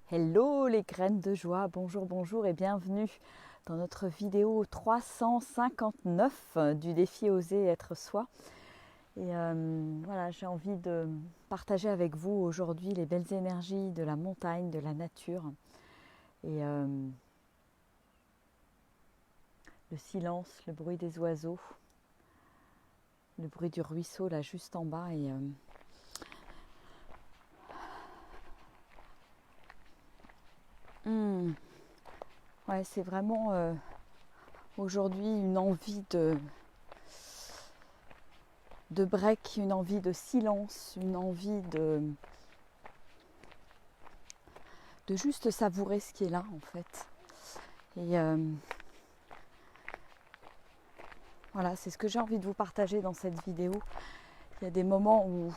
Hello les graines de joie, bonjour et bienvenue dans notre vidéo 359 du défi Oser être soi. Et voilà, j'ai envie de partager avec vous aujourd'hui les belles énergies de la montagne, de la nature et le silence, le bruit des oiseaux, le bruit du ruisseau là juste en bas et ouais, c'est vraiment aujourd'hui une envie de break, une envie de silence, une envie de juste savourer ce qui est là en fait. Et voilà, c'est ce que j'ai envie de vous partager dans cette vidéo. Il y a des moments où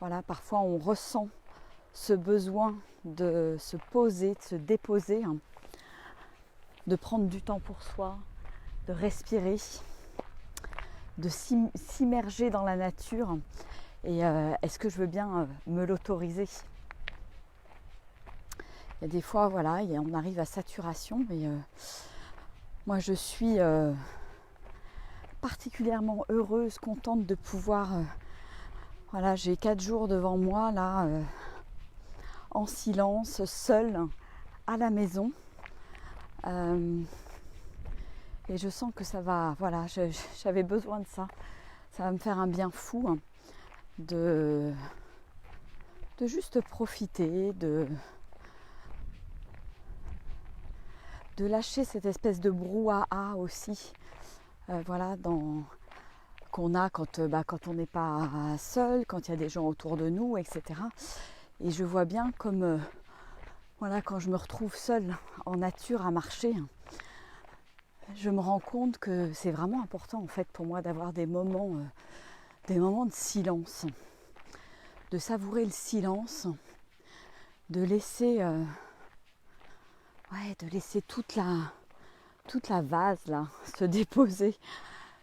voilà, parfois on ressent ce besoin de se poser, de se déposer, hein, de prendre du temps pour soi, de respirer, de s'immerger dans la nature. Et est-ce que je veux bien me l'autoriser ? Il y a des fois, voilà, on arrive à saturation, mais moi je suis particulièrement heureuse, contente de pouvoir... voilà, j'ai 4 jours devant moi, là, en silence, seule, à la maison. Et je sens que ça va, voilà, j'avais besoin de ça. Ça va me faire un bien fou, hein, de juste profiter, de lâcher cette espèce de brouhaha aussi, voilà, qu'on a quand on n'est pas seul, quand il y a des gens autour de nous, etc. Et je vois bien comme, voilà, quand je me retrouve seule en nature à marcher, je me rends compte que c'est vraiment important en fait pour moi d'avoir des moments de silence, de savourer le silence, de laisser toute la vase là se déposer,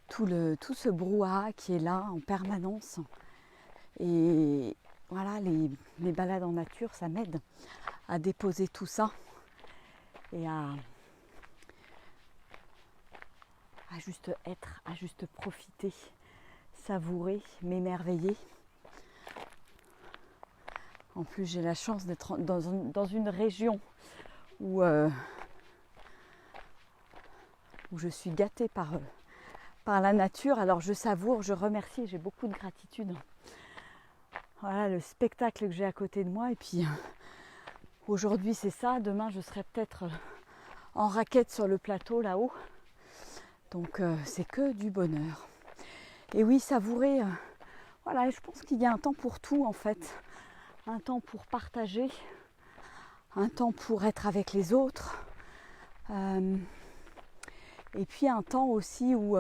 tout ce brouhaha qui est là en permanence. Et voilà, les balades en nature, ça m'aide à déposer tout ça et à juste être, à juste profiter, savourer, m'émerveiller. En plus, j'ai la chance d'être dans une région où je suis gâtée par la nature. Alors je savoure, je remercie, j'ai beaucoup de gratitude. Voilà le spectacle que j'ai à côté de moi. Et puis aujourd'hui c'est ça, demain je serai peut-être en raquette sur le plateau là-haut. Donc c'est que du bonheur. Et oui, savourer, voilà, je pense qu'il y a un temps pour tout en fait. Un temps pour partager, un temps pour être avec les autres. Et puis un temps aussi où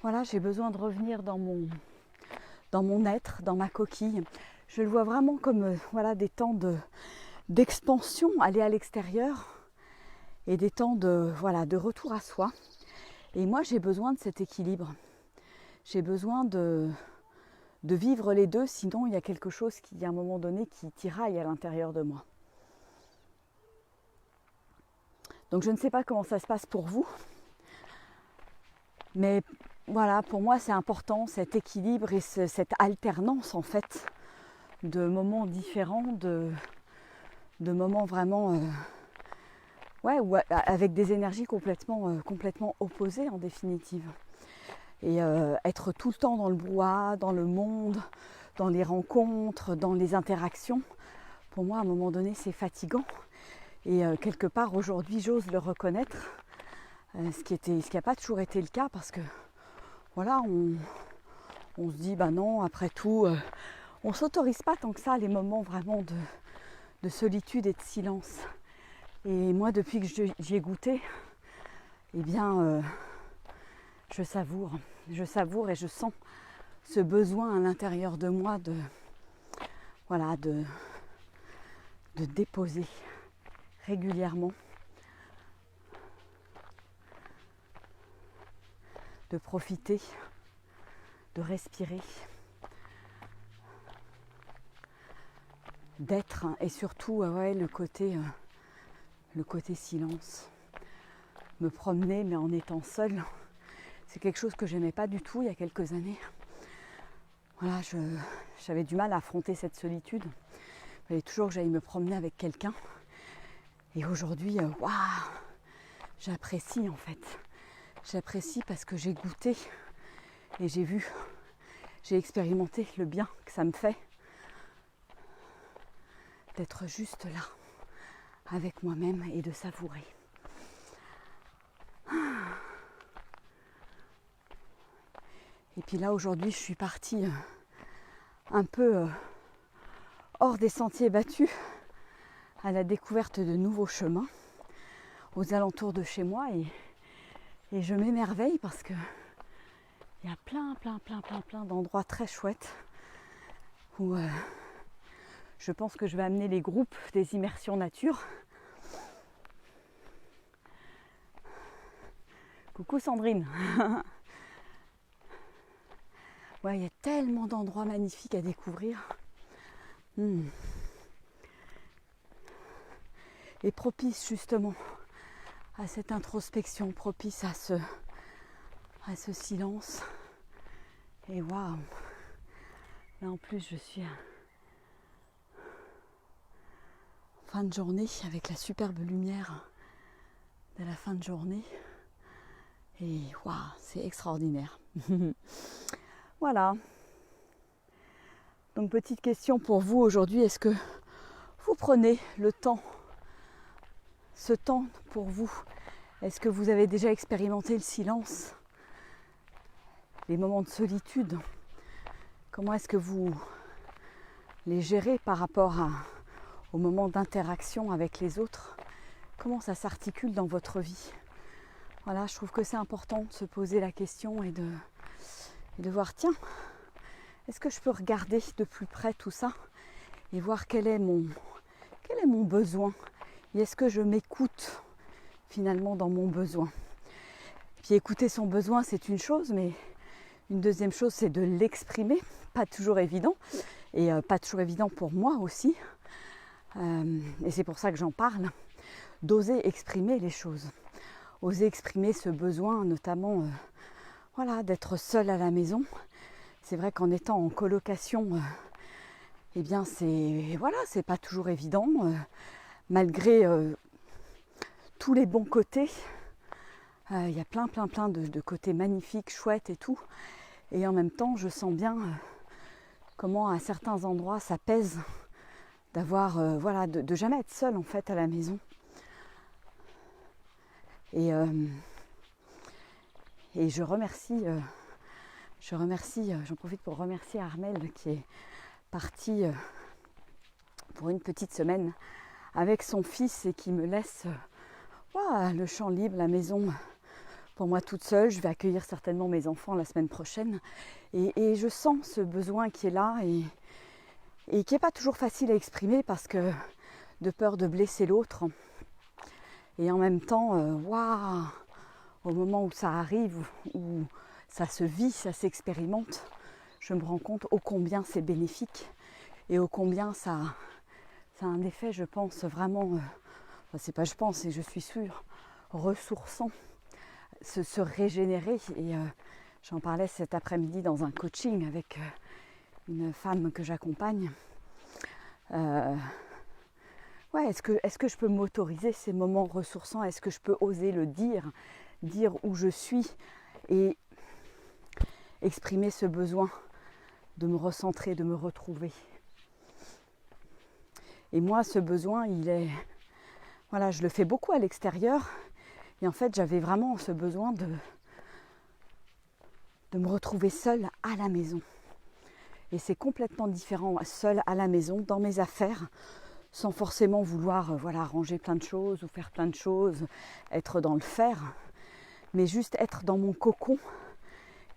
voilà, j'ai besoin de revenir dans mon être, dans ma coquille. Je le vois vraiment comme voilà, des temps d'expansion, aller à l'extérieur, et des temps de retour à soi. Et moi j'ai besoin de cet équilibre. J'ai besoin de vivre les deux, sinon il y a quelque chose qui, à un moment donné, qui tiraille à l'intérieur de moi. Donc je ne sais pas comment ça se passe pour vous, mais voilà, pour moi c'est important cet équilibre et cette alternance en fait de moments différents, de moments vraiment avec des énergies complètement opposées en définitive. Et être tout le temps dans le brouhaha, dans le monde, dans les rencontres, dans les interactions, pour moi à un moment donné c'est fatigant. Et quelque part aujourd'hui j'ose le reconnaître, ce qui n'a pas toujours été le cas, parce que voilà, on se dit bah non, après tout, on ne s'autorise pas tant que ça les moments vraiment de solitude et de silence. Et moi depuis que j'y ai goûté, eh bien je savoure et je sens ce besoin à l'intérieur de moi de déposer régulièrement, de profiter, de respirer. d'être et surtout le côté silence. Me promener mais en étant seule, c'est quelque chose que j'aimais pas du tout il y a quelques années. Voilà, j'avais du mal à affronter cette solitude. Il fallait toujours que j'aille me promener avec quelqu'un. Et aujourd'hui, j'apprécie en fait. J'apprécie parce que j'ai goûté et j'ai vu, j'ai expérimenté le bien que ça me fait d'être juste là, avec moi-même et de savourer. Et puis là, aujourd'hui, je suis partie un peu hors des sentiers battus à la découverte de nouveaux chemins aux alentours de chez moi et je m'émerveille parce que il y a plein d'endroits très chouettes où je pense que je vais amener les groupes des immersions nature. Coucou Sandrine. Ouais, il y a tellement d'endroits magnifiques à découvrir. Et propice justement à cette introspection, propice à ce silence. Et waouh! Là en plus je suis en fin de journée avec la superbe lumière de la fin de journée. Et waouh, c'est extraordinaire. Voilà. Donc petite question pour vous aujourd'hui, est-ce que vous prenez le temps, ce temps pour vous? Est-ce que vous avez déjà expérimenté le silence, les moments de solitude? Comment est-ce que vous les gérez par rapport aux moments d'interaction avec les autres? Comment ça s'articule dans votre vie? Voilà, je trouve que c'est important de se poser la question et de voir, tiens, est-ce que je peux regarder de plus près tout ça et voir quel est mon besoin? Et est-ce que je m'écoute finalement dans mon besoin? Puis écouter son besoin, c'est une chose, mais une deuxième chose, c'est de l'exprimer. Pas toujours évident, et pas toujours évident pour moi aussi. Et c'est pour ça que j'en parle, d'oser exprimer les choses. Oser exprimer ce besoin, notamment d'être seule à la maison. C'est vrai qu'en étant en colocation, c'est pas toujours évident, malgré tous les bons côtés. Il y a plein de côtés magnifiques, chouettes et tout. Et en même temps, je sens bien comment à certains endroits ça pèse d'avoir, de jamais être seule en fait à la maison. Et je remercie, j'en profite pour remercier Armelle qui est partie pour une petite semaine avec son fils et qui me laisse le champ libre, la maison pour moi toute seule. Je vais accueillir certainement mes enfants la semaine prochaine et je sens ce besoin qui est là et qui n'est pas toujours facile à exprimer parce que de peur de blesser l'autre. Et en même temps, au moment où ça arrive, où ça se vit, ça s'expérimente, je me rends compte ô combien c'est bénéfique et ô combien ça a un effet, je pense, vraiment, et je suis sûre, ressourçant, se régénérer. Et j'en parlais cet après-midi dans un coaching avec une femme que j'accompagne. Est-ce que je peux m'autoriser ces moments ressourçants? Est-ce que je peux oser le dire où je suis et exprimer ce besoin de me recentrer, de me retrouver? Et moi, ce besoin, je le fais beaucoup à l'extérieur. Et en fait, j'avais vraiment ce besoin de me retrouver seule à la maison. Et c'est complètement différent, seule à la maison, dans mes affaires, sans forcément vouloir ranger plein de choses ou faire plein de choses, être dans le faire, mais juste être dans mon cocon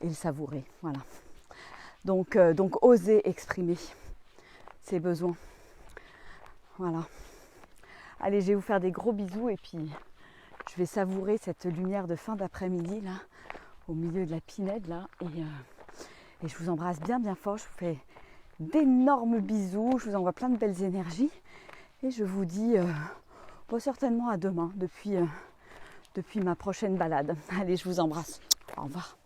et le savourer. Voilà. Donc oser exprimer ses besoins. Voilà. Allez, je vais vous faire des gros bisous et puis je vais savourer cette lumière de fin d'après-midi là, au milieu de la pinède là, et je vous embrasse bien fort. Je vous fais d'énormes bisous, je vous envoie plein de belles énergies et je vous dis certainement à demain depuis ma prochaine balade. Allez, je vous embrasse. Au revoir.